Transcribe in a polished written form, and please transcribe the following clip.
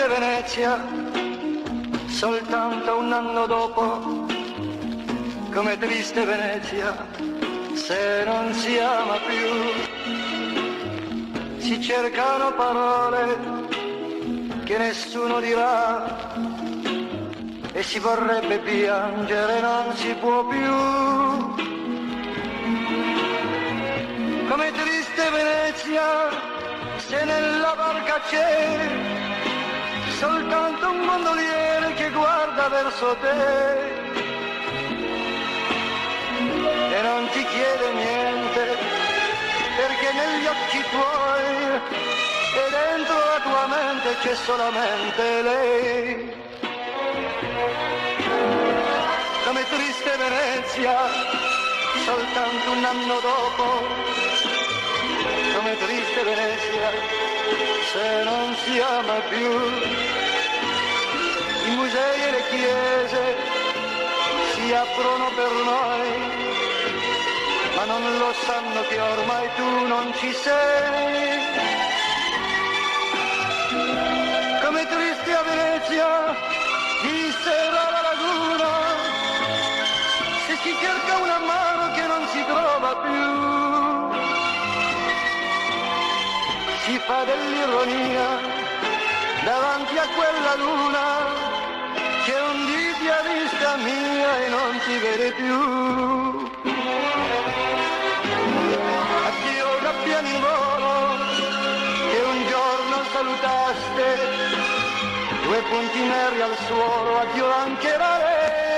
triste Venezia, soltanto un anno dopo, come triste Venezia, se non si ama più, si cercano parole che nessuno dirà e si vorrebbe piangere, non si può più. Come triste Venezia, se nella barca c'è soltanto un gondoliere che guarda verso te e non ti chiede niente, perché negli occhi tuoi e dentro la tua mente c'è solamente lei. Come triste Venezia, soltanto un anno dopo, come triste Venezia, se non si ama più. I musei e le chiese si aprono per noi, ma non lo sanno che ormai tu non ci sei. Come triste a Venezia, di sera la laguna, se si cerca una mano che non si trova più. Si fa dell'ironia davanti a quella luna che un dì ti ha vista mia e non ti vede più. Addio gabbiani in volo che un giorno salutaste, due punti neri al suolo, addio anche la lei.